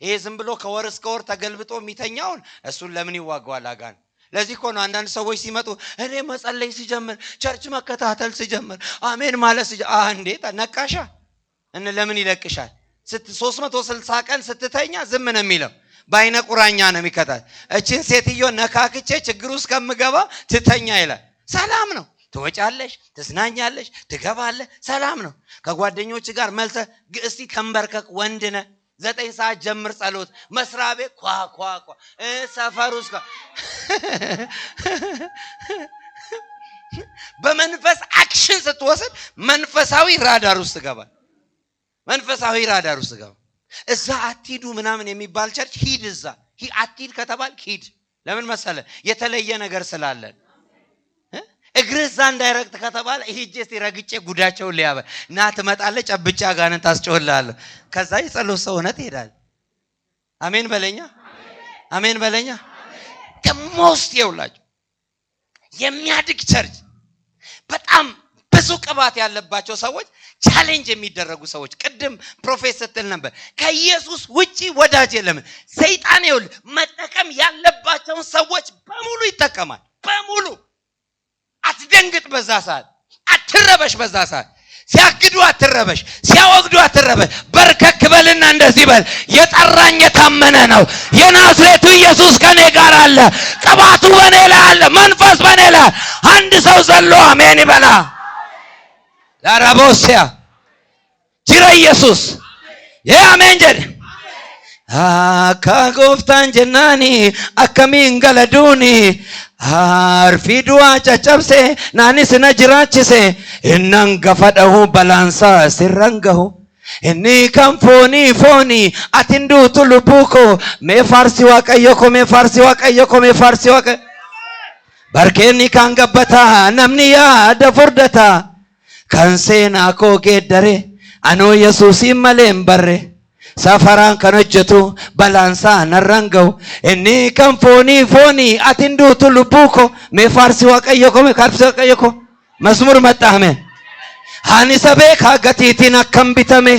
ይሄ ዝም ብሎ ከወር እስከ ወር ተገልብጦ የሚተኛውን እሱን ለምን ይዋጋዋል አጋን? ለዚህ እኮ ነው አንዳንድ ሰዎች ሲመጡ እኔ መጸለይ ሲጀምር፣ ቸርች መከታተል ሲጀምር፣ አሜን ማለት እንዴት ነቃሻ እነ ለምን ይለቅሻል? 360 ቀን ስትተኛ ዝም ነው የሚለው። በአይነ ቁራኛ ነው የሚከታል። እቺን ሴትዮ ነካክቼ ችግር ውስጥ ከምገባ ትተኛ ይላል። ሰላም ነው። ትወጫለሽ፣ ትዝናኛለሽ፣ ትገባለህ፣ ሰላም ነው። ከጓደኞች ጋር መልሰ እስቲ ተንበርከክ፣ ወንድ ነህ። 9 ሰዓት ጀምር ጸሎት፣ መስሪያ ቤት ኳ ሰፈር ውስጥ በመንፈስ አክሽን ስትወስድ መንፈሳዊ ራዳር ውስጥ ገባል። መንፈሳዊ ራዳር ውስጥ ገባ። እዛ አትሂዱ ምናምን የሚባል ቸርች ሂድ። እዛ አትሂድ ከተባል ሂድ። ለምን መሰለ? የተለየ ነገር ስላለን። እግርህ እዛ እንዳይረግጥ ከተባለ ሂጄ ሲረግጬ ጉዳቸውን ሊያበል እና ትመጣለህ፣ ጨብጫ ጋንን ታስጮህልሃለህ። ከዛ የጸሎት ሰው ሆነህ ትሄዳለህ። አሜን በለኛ፣ አሜን በለኛ። ከሞስት ይውላችሁ የሚያድግ ቸርች በጣም ብዙ ቅባት ያለባቸው ሰዎች፣ ቻሌንጅ የሚደረጉ ሰዎች። ቅድም ፕሮፌት ስትል ነበር ከኢየሱስ ውጪ ወዳጅ የለም። ሰይጣን ይውል መጠቀም ያለባቸውን ሰዎች በሙሉ ይጠቀማል። በሙሉ አትደንግጥ። በዛ ሰዓት አትረበሽ። በዛ ሰዓት ሲያግዱ አትረበሽ፣ ሲያወግዱ አትረበሽ። በርከክ በልና እንደዚህ በል፣ የጠራኝ የታመነ ነው። የናዝሬቱ ኢየሱስ ከኔ ጋር አለ። ቅባቱ በኔ ላይ አለ። መንፈስ በኔ ላይ። አንድ ሰው ዘሎ አሜን ይበላ። ላራቦሲያ ጅራ ኢየሱስ የአሜን ጀድ አካጎፍታን ጀናኒ አከሚን ገለዱኒ አርፊዱዋ ጨጨብሴ ናኒ ስነ ጅራችሴ እናንገፈደሁ በላንሳ ሲረንገሁ እኒ ከንፎኒ ፎኒ አትንዱ ቱሉቡኮ ሜፋርሲ ዋቀየኮ ሜፋርሲ ዋቀየኮ ሜፋርሲ ዋቀ በርኬኒ ካንገበታ ነምኒያ ደፉርደታ ከንሴና ኮ ጌደሬ አኖ ኢየሱስ ይመሌም በሬ safaraan kanojjetu balansa narrangau inni kan fooni atindu tulubuko me farsi waaqayyo ko me kabsa waaqayyo ko masmur matahme hani sabe kagatitin akkam bitame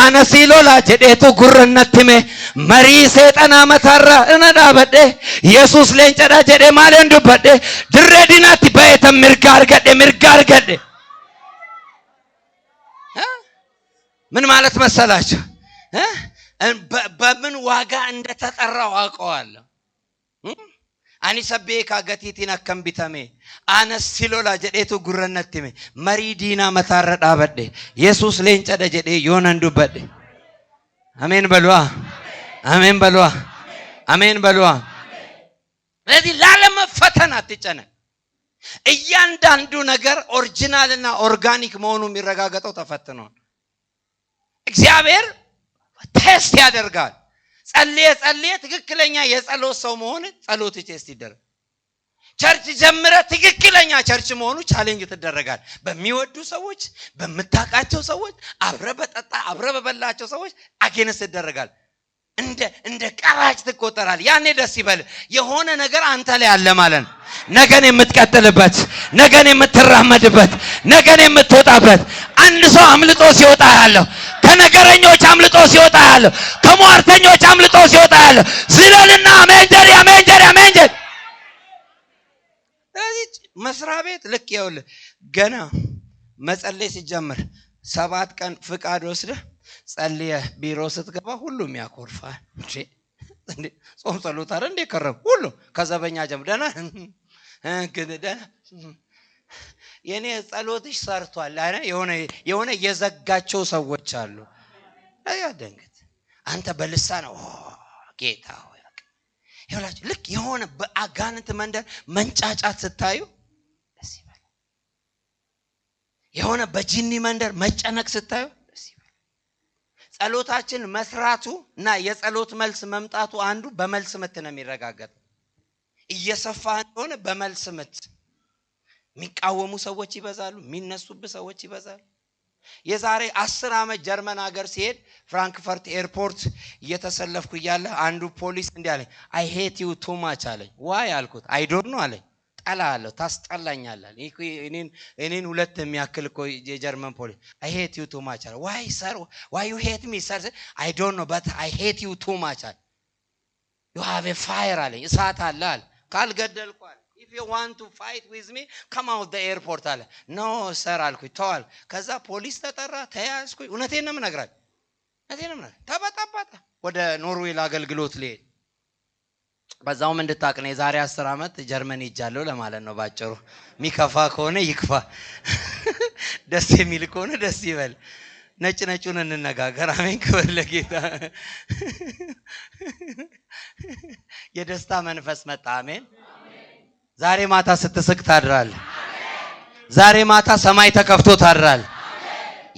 ana silola jedhetu gurrannattime marii seexana matarra ina dhaabadhe yesus leencadha jedhe maalen dubbadhe dirree dinaatti bayetan mirga argadhe ምን ማለት መሰላችሁ በምን ዋጋ እንደተጠራው አውቀዋለሁ አኒ ሰቤካ ገቲቲን አከም ቢተሜ አነስ ሲሎላ ጀዴቱ ጉረነትሜ መሪ ዲና መታረ ዳበደ ኢየሱስ ሌንጨደ ጀዴ ዮነን ዱበደ አሜን በሉዋ አሜን በሉዋ አሜን በሉዋ ለዚህ ላለመፈተን አትጨነቅ እያንዳንዱ ነገር ኦሪጂናልና ኦርጋኒክ መሆኑ የሚረጋገጠው ተፈትኖ እግዚአብሔር ቴስት ያደርጋል ጸልየ ትክክለኛ የጸሎት ሰው መሆን ጸሎት ቴስት ይደረግ ቸርች ጀምረ ትክክለኛ ቸርች መሆኑ ቻሌንጅ ተደረጋል በሚወዱ ሰዎች በመታቃቸው ሰዎች አብረበጠጣ አብረበበላቸው ሰዎች አገነስ ይደረጋል እንደ ቀራጭ ተቆጠራል ያኔ ደስ ይበል የሆነ ነገር አንተ ላይ አለ ማለት ነገን የምትቀጥልበት ነገን የምትራመድበት ነገን የምትወጣበት አንድ ሰው አምልጦ ሲወጣ ያለው ከነገረኞች አምልጦ ሲወጣ ያለው ከሟርተኞች አምልጦ ሲወጣ ያለው ዝለልና አሜንጀር እዚህ መስሪያ ቤት ልክ ይውል ገና መጸለይ ሲጀምር 7 ቀን ፍቃድ ወስደ ጸልየ ቢሮ ስትገባ ሁሉም ያኮርፋል እንዴ ጾም ጸሎት አይደል እንዴ ከረም ሁሉ ከዘበኛ ጀምደና ገደዳ የኔ ጸሎትሽ ሰርቷል አረ የሆነ የዘጋቸው ሰዎች አሉ አያደንግት አንተ በልሳን ጌታ ሆይ ይላችሁ ልክ የሆነ በአጋንንት መንደር መንጫጫት ስታዩ ደስ ይበል የሆነ በጂኒ መንደር መጨነቅ ስታዩ ደስ ይበል ጸሎታችን መስራቱ እና የጸሎት መልስ መምጣቱ አንዱ በመልስ ምት ነው የሚረጋገጥ እየሰፋ እንደሆነ በመልስ ምት ሚቃወሙ ሰዎች ይበዛሉ ሚነሱብ ሰዎች ይበዛሉ የዛሬ 10 አመት ጀርመን ሀገር ሲሄድ ፍራንክፈርት ኤርፖርት እየተሰለፍኩ ይያለ አንዱ ፖሊስ እንዲያለኝ I hate you too much አለኝ why አልኩት I don't know አለኝ ጠላለው ታስጠላኛለህ እኔን ሁለት የሚያክል እኮ የጀርመን ፖሊስ I hate you too much አለ why sir why you hate me sir I don't know but I hate you too much አለ you have a fire አለኝ እሳት አለ ካልገደልኩ if you want to fight with me come out the airport አለ no sir አልኩኝ ተዋል ከዛ ፖሊስ ተጠራ ተያዝኩኝ እውነቴን ነው የምነግራችሁ ተበጣጣ ወደ ኖርዌይ ለአገልግሎት ልሄድ በዛው ምን እንድታቀነ የዛሬ 10 አመት ጀርመን ሄጃለሁ ለማለት ነው ባጭሩ ሚከፋ ከሆነ ይክፋ ደስ የሚል ከሆነ ደስ ይበል ነጭነጩን እንነጋገር አሜን ክብር ለጌታ የደስታ መንፈስ መጣ አሜን ዛሬ ማታ ስትስቅ ታድራል ዛሬ ማታ ሰማይ ተከፍቶ ታድራል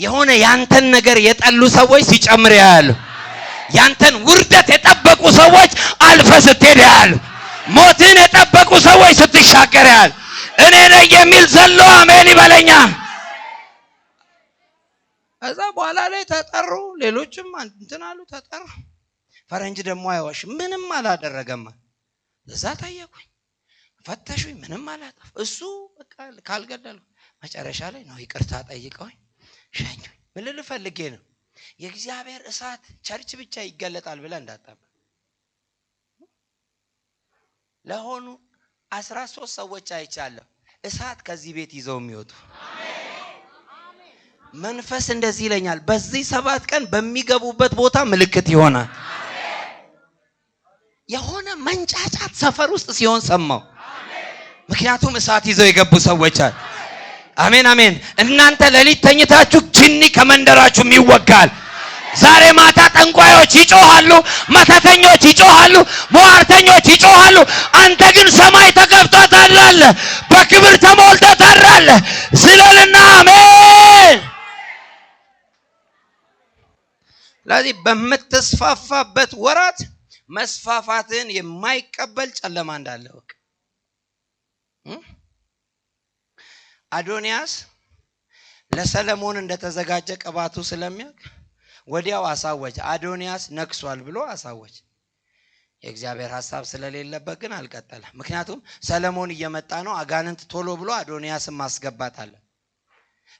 የሆነ ያንተን ነገር የጠሉ ሰዎች ሲጨምር ያያሉ ያንተን ውርደት የጠበቁ ሰዎች አልፈ ስትሄድ ያያሉ ሞትን የጠበቁ ሰዎች ስትሻገር ያያሉ እኔ ነኝ የሚል ዘሎ አሜን ይበለኛ እዛ በኋላ ላይ ተጠሩ ሌሎችም እንትን አሉ ተጠሩ ፈረንጅ ደግሞ አይዋሽ ምንም አላደረገም እዛ ታየኩኝ ፈተሹኝ ምንም አላጠፋ እሱ በቃ ካልገደልኩ መጨረሻ ላይ ነው ይቅርታ ጠይቀውኝ ሸኙኝ ምን ልፈልጌ ነው የእግዚአብሔር እሳት ቸርች ብቻ ይገለጣል ብለ እንዳጣበ ለሆኑ 13 ሰዎች አይቻለሁ እሳት ከዚህ ቤት ይዘው የሚወጡ መንፈስ እንደዚህ ይለኛል በዚህ 7 ቀን በሚገቡበት ቦታ ምልክት ይሆናል የሆነ መንጫጫት ሰፈር ውስጥ ሲሆን ሰማው ምክንያቱም እሳት ይዘው የገቡ ሰዎች አሉ አሜን አሜን እናንተ ለሊት ተኝታችሁ ጂኒ ከመንደራችሁ ይወጋል ዛሬ ማታ ጠንቋዮች ይጮሃሉ መተተኞች ይጮሃሉ ሟርተኞች ይጮሃሉ አንተ ግን ሰማይ ተከፍቶ ታድራለህ በክብር ተሞልቶ ታድራለህ ስለልና አሜን ለዚህ በመተስፋፋበት ወራት መስፋፋትን የማይቀበል ጨለማ እንዳለ ወቅ አዶንያስ ለሰለሞን እንደተዘጋጀ ቀባቱ ስለሚያውቅ ወዲያው አሳወጀ። አዶንያስ ነክሷል ብሎ አሳወጀ። የእግዚአብሔር ሐሳብ ስለሌለበት ግን አልቀጠለም። ምክንያቱም ሰለሞን እየመጣ ነው። አጋንንት ቶሎ ብሎ አዶንያስን ማስገባት አለ።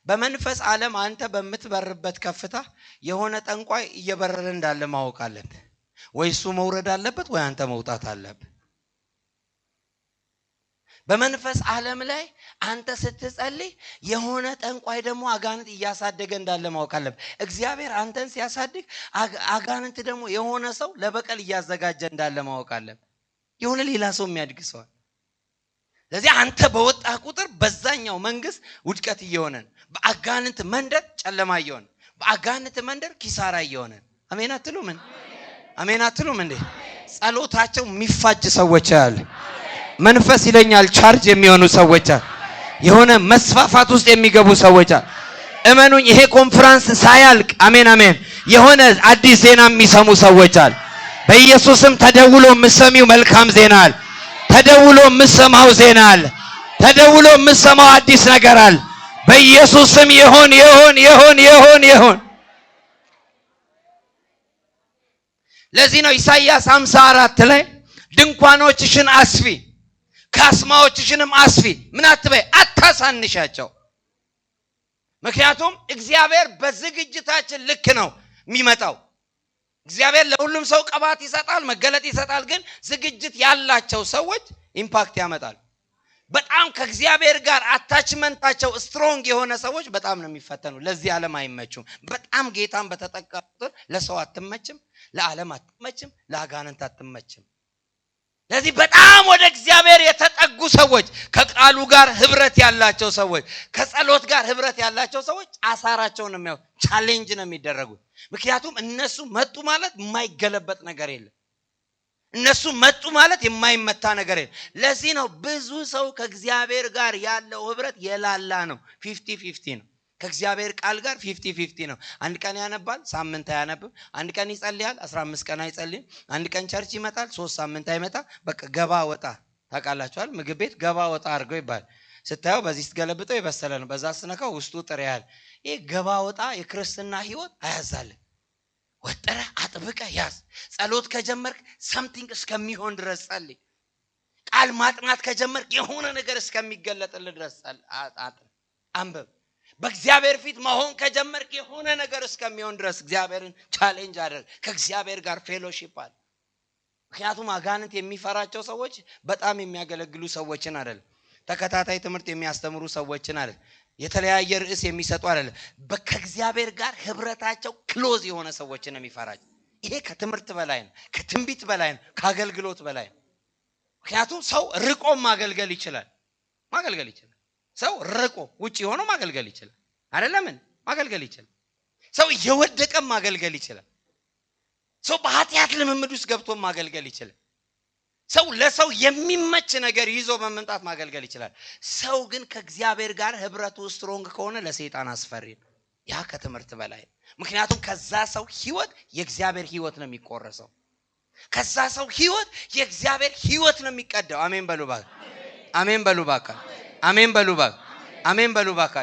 በመንፈስ ዓለም አንተ በምትበርበት ከፍታ የሆነ ጠንቋይ እየበረረ እንዳለ ማወቅ አለብህ። ወይ እሱ መውረድ አለበት ወይ አንተ መውጣት አለብህ። በመንፈስ ዓለም ላይ አንተ ስትጸልይ የሆነ ጠንቋይ ደግሞ አጋንንት እያሳደገ እንዳለ ማወቅ አለብህ። እግዚአብሔር አንተን ሲያሳድግ አጋንንት ደግሞ የሆነ ሰው ለበቀል እያዘጋጀ እንዳለ ማወቅ አለብህ። የሆነ ሌላ ሰው የሚያድግ ሰው። ስለዚህ አንተ በወጣ ቁጥር በዛኛው መንግስት ውድቀት እየሆነ፣ በአጋንንት መንደር ጨለማ እየሆነ፣ በአጋንንት መንደር ኪሳራ እየሆነ። አሜን አትሉም? አሜን አትሉም እንዴ? ጸሎታቸው የሚፋጅ ሰዎች አሉ። መንፈስ ይለኛል ቻርጅ የሚሆኑ ሰዎች አሉ። የሆነ መስፋፋት ውስጥ የሚገቡ ሰዎች አሉ። እመኑኝ ይሄ ኮንፈረንስ ሳያልቅ አሜን አሜን የሆነ አዲስ ዜና የሚሰሙ ሰዎች አሉ። በኢየሱስም ተደውሎ የምሰሚው መልካም ዜና አለ። ተደውሎ የምሰማው ዜና አለ። ተደውሎ የምሰማው አዲስ ነገር አለ። በኢየሱስም ይሁን ይሁን ይሁን ይሁን ይሁን። ለዚህ ነው ኢሳይያስ 54 ላይ ድንኳኖችሽን አስፊ ካስማዎችሽንም አስፊ ምን አትበይ አታሳንሻቸው። ምክንያቱም እግዚአብሔር በዝግጅታችን ልክ ነው የሚመጣው። እግዚአብሔር ለሁሉም ሰው ቅባት ይሰጣል፣ መገለጥ ይሰጣል። ግን ዝግጅት ያላቸው ሰዎች ኢምፓክት ያመጣል። በጣም ከእግዚአብሔር ጋር አታችመንታቸው ስትሮንግ የሆነ ሰዎች በጣም ነው የሚፈተኑ። ለዚህ ዓለም አይመቹም። በጣም ጌታን በተጠቃ ቁጥር ለሰው አትመችም፣ ለዓለም አትመችም፣ ለአጋንንት አትመችም። ስለዚህ በጣም ወደ እግዚአብሔር የተጠጉ ሰዎች፣ ከቃሉ ጋር ህብረት ያላቸው ሰዎች፣ ከጸሎት ጋር ህብረት ያላቸው ሰዎች አሳራቸውን ነው ቻሌንጅ ነው የሚደረጉት። ምክንያቱም እነሱ መጡ ማለት የማይገለበጥ ነገር የለም። እነሱ መጡ ማለት የማይመታ ነገር የለም። ለዚህ ነው ብዙ ሰው ከእግዚአብሔር ጋር ያለው ህብረት የላላ ነው። 50-50 ነው። ከእግዚአብሔር ቃል ጋር 50-50 ነው። አንድ ቀን ያነባል፣ ሳምንት አያነብም። አንድ ቀን ይጸልያል፣ 15 ቀን አይጸልይም። አንድ ቀን ቸርች ይመጣል፣ 3 ሳምንት አይመጣ። በቃ ገባ ወጣ። ታውቃላችኋል፣ ምግብ ቤት ገባ ወጣ አድርገው ይባል። ስታየው በዚህ ስትገለብጠው የበሰለ ነው፣ በዛ ስነካው ውስጡ ጥሬ ያለ። ይሄ ገባ ወጣ የክርስትና ህይወት አያዛልም። ወጥረ አጥብቀ ያዝ። ጸሎት ከጀመርክ ሰምቲንግ እስከሚሆን ድረስ ጸልይ። ቃል ማጥናት ከጀመርክ የሆነ ነገር እስከሚገለጥልህ ድረስ አንብብ። በእግዚአብሔር ፊት መሆን ከጀመርክ የሆነ ነገር እስከሚሆን ድረስ እግዚአብሔርን ቻሌንጅ አድርግ። ከእግዚአብሔር ጋር ፌሎሺፕ አለ። ምክንያቱም አጋንንት የሚፈራቸው ሰዎች በጣም የሚያገለግሉ ሰዎችን አይደለም፣ ተከታታይ ትምህርት የሚያስተምሩ ሰዎችን አይደለም፣ የተለያየ ርዕስ የሚሰጡ አይደለም። ከእግዚአብሔር ጋር ህብረታቸው ክሎዝ የሆነ ሰዎችን የሚፈራቸው። ይሄ ከትምህርት በላይ ነው፣ ከትንቢት በላይ ነው፣ ከአገልግሎት በላይ ነው። ምክንያቱም ሰው ርቆ ማገልገል ይችላል። ሰው ርቆ ውጪ ሆኖ ማገልገል ይችላል። አይደለምን? ማገልገል ይችላል። ሰው እየወደቀ ማገልገል ይችላል። ሰው በኃጢአት ልምምድ ውስጥ ገብቶ ማገልገል ይችላል። ሰው ለሰው የሚመች ነገር ይዞ በመምጣት ማገልገል ይችላል። ሰው ግን ከእግዚአብሔር ጋር ህብረቱ ስትሮንግ ከሆነ ለሰይጣን አስፈሪ ነው። ያ ከትምህርት በላይ ነው። ምክንያቱም ከዛ ሰው ህይወት የእግዚአብሔር ህይወት ነው የሚቆረሰው። ከዛ ሰው ህይወት የእግዚአብሔር ህይወት ነው የሚቀዳው። አሜን በሉ ባካ። አሜን በሉ ባካ። አሜን በሉ ባካ። አሜን በሉ ባካ።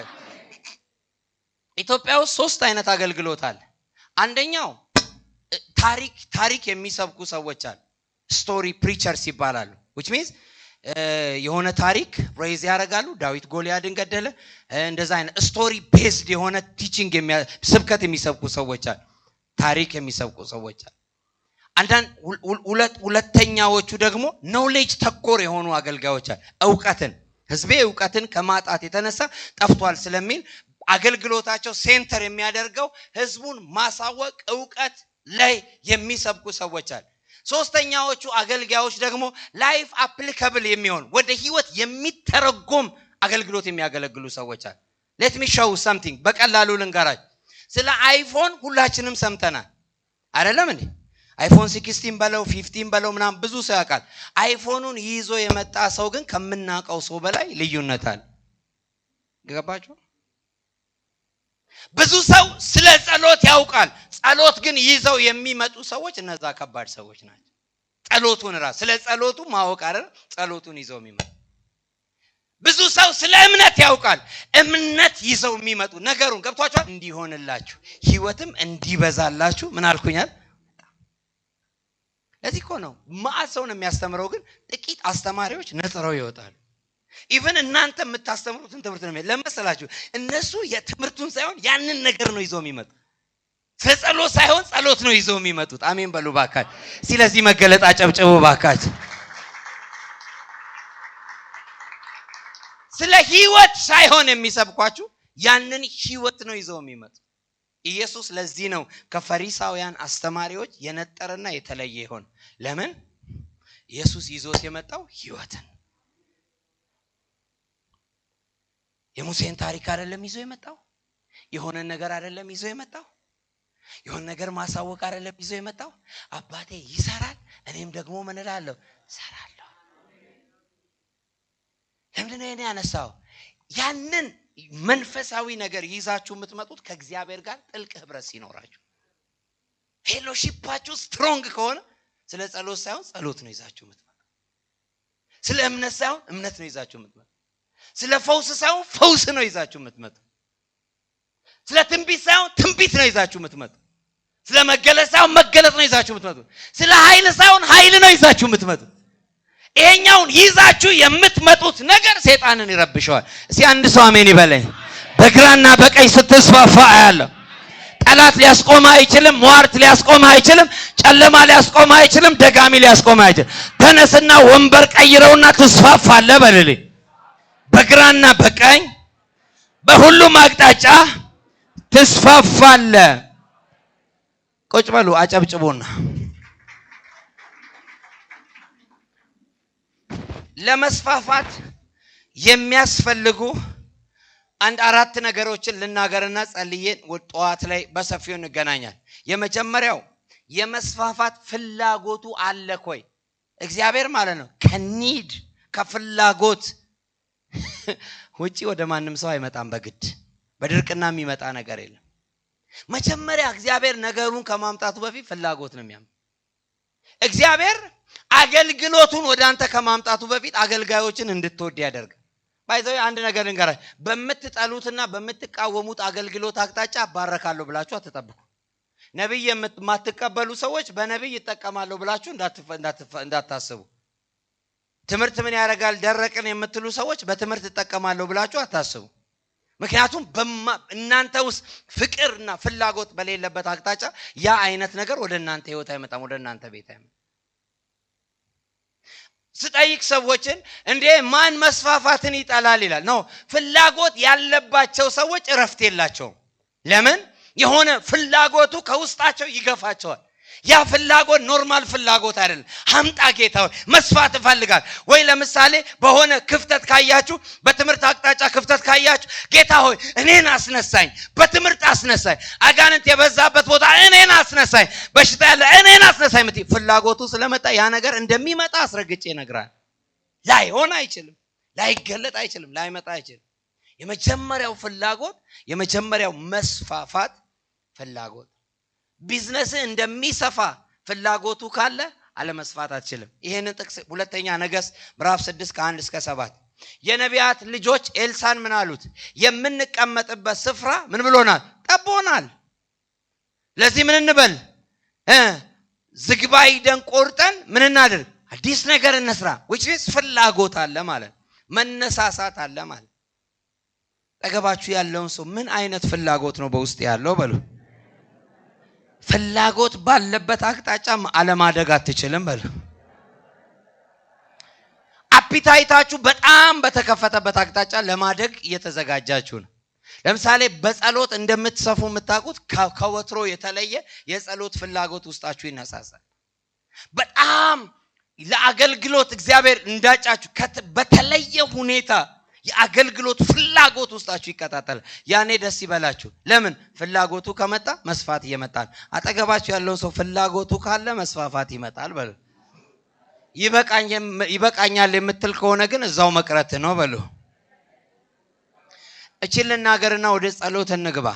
ኢትዮጵያ ውስጥ 3 አይነት አገልግሎት አለ። አንደኛው ታሪክ የሚሰብኩ ሰዎች አሉ። ስቶሪ ፕሪቸርስ ይባላሉ። which means የሆነ ታሪክ ሬዝ ያደርጋሉ። ዳዊት ጎልያድን ገደለ፣ እንደዛ አይነት ስቶሪ ቤዝድ የሆነ ቲቺንግ ስብከት የሚሰብኩ ሰዎች አሉ። ታሪክ የሚሰብኩ ሰዎች አሉ። አንዳንድ ሁለተኛዎቹ ደግሞ ኖሌጅ ተኮር የሆኑ አገልጋዮች አሉ። ህዝቤ እውቀትን ከማጣት የተነሳ ጠፍቷል ስለሚል አገልግሎታቸው ሴንተር የሚያደርገው ህዝቡን ማሳወቅ እውቀት ላይ የሚሰብኩ ሰዎች አሉ። ሶስተኛዎቹ አገልጋዮች ደግሞ ላይፍ አፕሊካብል የሚሆን ወደ ህይወት የሚተረጎም አገልግሎት የሚያገለግሉ ሰዎች አሉ። let me show something በቀላሉ ልንገራችሁ። ስለ አይፎን ሁላችንም ሰምተናል አይደለም እንዴ? አይፎን 16 በለው 15 በለው ምናምን ብዙ ሰው ያውቃል። አይፎኑን ይዞ የመጣ ሰው ግን ከምናውቀው ሰው በላይ ልዩነት አለ። ገባችሁ? ብዙ ሰው ስለ ጸሎት ያውቃል። ጸሎት ግን ይዘው የሚመጡ ሰዎች እነዛ ከባድ ሰዎች ናቸው። ጸሎቱን ራስ ስለ ጸሎቱ ማወቅ አይደል፣ ጸሎቱን ይዘው የሚመጡ ብዙ ሰው ስለ እምነት ያውቃል። እምነት ይዘው የሚመጡ ነገሩን ገብቷችኋል? እንዲሆንላችሁ ህይወትም እንዲበዛላችሁ ምን አልኩኛል? ለዚህ እኮ ነው ማዕት ሰው ነው የሚያስተምረው፣ ግን ጥቂት አስተማሪዎች ነጥረው ይወጣሉ። ኢቭን እናንተ የምታስተምሩትን ትምህርት ነው ለመሰላችሁ። እነሱ የትምህርቱን ሳይሆን ያንን ነገር ነው ይዘው የሚመጡ። ጸሎት ሳይሆን ጸሎት ነው ይዘው የሚመጡት። አሜን በሉ ባካችሁ። ስለዚህ መገለጥ አጨብጭቡ ባካችሁ። ስለ ህይወት ሳይሆን የሚሰብኳችሁ ያንን ህይወት ነው ይዘው የሚመጡ። ኢየሱስ ለዚህ ነው ከፈሪሳውያን አስተማሪዎች የነጠረና የተለየ ይሆን። ለምን? ኢየሱስ ይዞት የመጣው ህይወትን። የሙሴን ታሪክ አይደለም ይዞ የመጣው፣ የሆነ ነገር አይደለም ይዞ የመጣው፣ የሆነ ነገር ማሳወቅ አይደለም ይዞ የመጣው። አባቴ ይሰራል፣ እኔም ደግሞ ምን እላለሁ? እሰራለሁ። ለምንድን ነው እኔ ያነሳው? ያንን መንፈሳዊ ነገር ይዛችሁ የምትመጡት ከእግዚአብሔር ጋር ጥልቅ ህብረት ሲኖራችሁ፣ ፌሎሺፓችሁ ስትሮንግ ከሆነ ስለ ጸሎት ሳይሆን ጸሎት ነው ይዛችሁ የምትመጡት። ስለ እምነት ሳይሆን እምነት ነው ይዛችሁ የምትመጡት። ስለ ፈውስ ሳይሆን ፈውስ ነው ይዛችሁ የምትመጡት። ስለ ትንቢት ሳይሆን ትንቢት ነው ይዛችሁ የምትመጡት። ስለ መገለጥ ሳይሆን መገለጥ ነው ይዛችሁ የምትመጡት። ስለ ኃይል ሳይሆን ኃይል ነው ይዛችሁ የምትመጡት። ይሄኛውን ይዛችሁ የምትመጡት ነገር ሰይጣንን ይረብሸዋል። እስኪ አንድ ሰው አሜን ይበለኝ። በግራና በቀኝ ስትስፋፋ ያለው ጠላት ሊያስቆም አይችልም። ሟርት ሊያስቆም አይችልም። ጨለማ ሊያስቆም አይችልም። ደጋሚ ሊያስቆም አይችልም። ተነስና ወንበር ቀይረውና ትስፋፋለህ በልልኝ። በግራና በቀኝ በሁሉም አቅጣጫ ትስፋፋለህ። ቁጭ በሉ አጨብጭቡና ለመስፋፋት የሚያስፈልጉ አንድ አራት ነገሮችን ልናገርና ጸልየን ጠዋት ላይ በሰፊው እንገናኛለን። የመጀመሪያው የመስፋፋት ፍላጎቱ አለ ኮይ እግዚአብሔር ማለት ነው። ከኒድ ከፍላጎት ውጪ ወደ ማንም ሰው አይመጣም። በግድ በድርቅና የሚመጣ ነገር የለም። መጀመሪያ እግዚአብሔር ነገሩን ከማምጣቱ በፊት ፍላጎት ነው የሚያምነው። እግዚአብሔር አገልግሎቱን ወደ አንተ ከማምጣቱ በፊት አገልጋዮችን እንድትወድ ያደርጋል። ባይዘው አንድ ነገር እንገራችሁ፣ በመትጠሉትና በመትቃወሙት አገልግሎት አቅጣጫ ባረካለሁ ብላችሁ አትጠብቁ። ነብይ የማትቀበሉ ሰዎች በነብይ ይጠቀማለሁ ብላችሁ እንዳታስቡ። ትምህርት ምን ያደርጋል ደረቅን የምትሉ ሰዎች በትምህርት ይጠቀማለሁ ብላችሁ አታስቡ። ምክንያቱም እናንተ ውስጥ ፍቅርና ፍላጎት በሌለበት አቅጣጫ ያ አይነት ነገር ወደ እናንተ ህይወት አይመጣም፣ ወደ እናንተ ቤት አይመጣም። ስጠይቅ ሰዎችን እንዴ ማን መስፋፋትን ይጠላል ይላል ነው። ፍላጎት ያለባቸው ሰዎች እረፍት የላቸውም። ለምን? የሆነ ፍላጎቱ ከውስጣቸው ይገፋቸዋል። ያ ፍላጎት ኖርማል ፍላጎት አይደለም። ሀምጣ ጌታ ሆይ መስፋት እፈልጋለሁ ወይ ለምሳሌ በሆነ ክፍተት ካያችሁ፣ በትምህርት አቅጣጫ ክፍተት ካያችሁ ጌታ ሆይ እኔን አስነሳኝ፣ በትምህርት አስነሳኝ፣ አጋንንት የበዛበት ቦታ እኔን አስነሳኝ፣ በሽታ ያለ እኔን አስነሳኝ ምት ፍላጎቱ ስለመጣ ያ ነገር እንደሚመጣ አስረግጬ እነግራለሁ። ላይሆን አይችልም፣ ላይገለጥ አይችልም፣ ላይመጣ አይችልም። የመጀመሪያው ፍላጎት የመጀመሪያው መስፋፋት ፍላጎት ቢዝነስ እንደሚሰፋ ፍላጎቱ ካለ አለመስፋት አትችልም። ይሄንን ጥቅስ ሁለተኛ ነገሥት ምዕራፍ 6 ከ1 እስከ 7 የነቢያት ልጆች ኤልሳን ምን አሉት? የምንቀመጥበት ስፍራ ምን ብሎናል? ጠቦናል። ለዚህ ምን እንበል? ዝግባ ይደን ቆርጠን ምን እናድርግ? አዲስ ነገር እንስራ። which is ፍላጎት አለ ማለት መነሳሳት አለ ማለት። ጠገባችሁ ያለውን ሰው ምን አይነት ፍላጎት ነው በውስጥ ያለው በሉ። ፍላጎት ባለበት አቅጣጫ አለማደግ አትችልም በሉ። አፒታይታችሁ በጣም በተከፈተበት አቅጣጫ ለማደግ እየተዘጋጃችሁ ነው። ለምሳሌ በጸሎት እንደምትሰፉ የምታውቁት ከወትሮ የተለየ የጸሎት ፍላጎት ውስጣችሁ ይነሳሳል። በጣም ለአገልግሎት እግዚአብሔር እንዳጫችሁ በተለየ ሁኔታ የአገልግሎት ፍላጎት ውስጣችሁ ይቀጣጣል። ያኔ ደስ ይበላችሁ። ለምን? ፍላጎቱ ከመጣ መስፋት ይመጣል። አጠገባችሁ ያለው ሰው ፍላጎቱ ካለ መስፋፋት ይመጣል በሉ። ይበቃኛል የምትል ከሆነ ግን እዛው መቅረት ነው በሉ። እቺን ልናገርና ወደ ጸሎት እንግባ።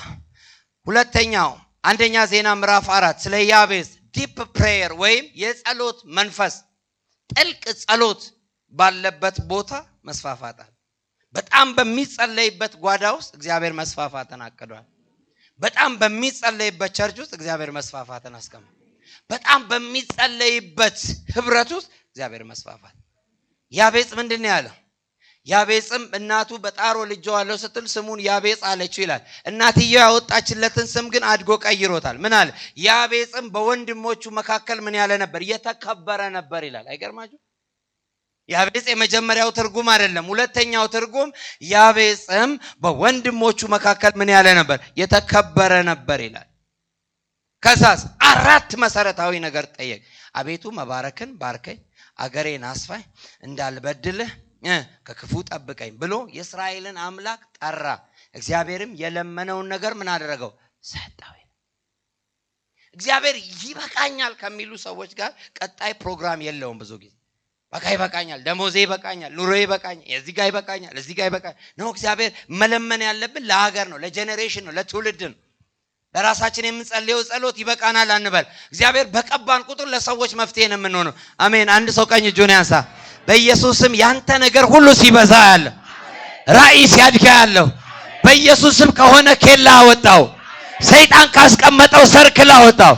ሁለተኛው አንደኛ ዜና ምዕራፍ 4 ስለ ያቤዝ ዲፕ ፕሬየር ወይም የጸሎት መንፈስ ጥልቅ ጸሎት ባለበት ቦታ መስፋፋት አለ። በጣም በሚጸለይበት ጓዳ ውስጥ እግዚአብሔር መስፋፋትን አቅዷል። በጣም በሚጸለይበት ቸርች ውስጥ እግዚአብሔር መስፋፋትን አስቀምጧል። በጣም በሚጸለይበት ህብረት ውስጥ እግዚአብሔር መስፋፋት። ያቤጽ ምንድነው ያለው? ያቤጽም እናቱ በጣሮ ልጅዋለው ስትል ስሙን ያቤጽ አለችው ይላል። እናትየው ያወጣችለትን ስም ግን አድጎ ቀይሮታል። ምን አለ? ያቤጽም በወንድሞቹ መካከል ምን ያለ ነበር? የተከበረ ነበር ይላል። አይገርማችሁ? ያቤጽ የመጀመሪያው ትርጉም አይደለም። ሁለተኛው ትርጉም ያቤጽም በወንድሞቹ መካከል ምን ያለ ነበር? የተከበረ ነበር ይላል። ከዛስ 4 መሰረታዊ ነገር ጠየቅ። አቤቱ መባረክን ባርከኝ፣ አገሬን አስፋኝ፣ እንዳልበድልህ ከክፉ ጠብቀኝ ብሎ የእስራኤልን አምላክ ጠራ። እግዚአብሔርም የለመነውን ነገር ምን አደረገው? ሰጠው። እግዚአብሔር ይበቃኛል ከሚሉ ሰዎች ጋር ቀጣይ ፕሮግራም የለውም። ብዙ ጊዜ በቃ ይበቃኛል፣ ደሞዜ ይበቃኛል፣ ኑሮዬ ይበቃኛል፣ እዚህ ጋር ይበቃኛል፣ እዚህ ጋር ይበቃኛል ነው። እግዚአብሔር መለመን ያለብን ለሀገር ነው፣ ለጄኔሬሽን ነው፣ ለትውልድ ነው። ለራሳችን የምንጸልየው ጸሎት ይበቃናል አንበል። እግዚአብሔር በቀባን ቁጥር ለሰዎች መፍትሄ ነው የምንሆነው። አሜን። አንድ ሰው ቀኝ እጁን ያንሳ። በኢየሱስም ያንተ ነገር ሁሉ ሲበዛ ያለ ራእይ ሲያድጋ ያለው በኢየሱስም ከሆነ ኬላ አወጣው። ሰይጣን ካስቀመጠው ሰርክል አወጣው።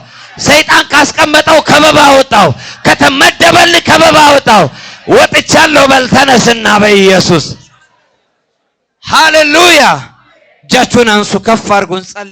ሰይጣን ካስቀመጠው ከበባ አወጣው። ከተመደበል ከበባ አወጣው። ወጥቻለሁ በል ተነስና በኢየሱስ ሃሌሉያ። እጃችሁን አንሱ፣ ከፍ አድርጉን።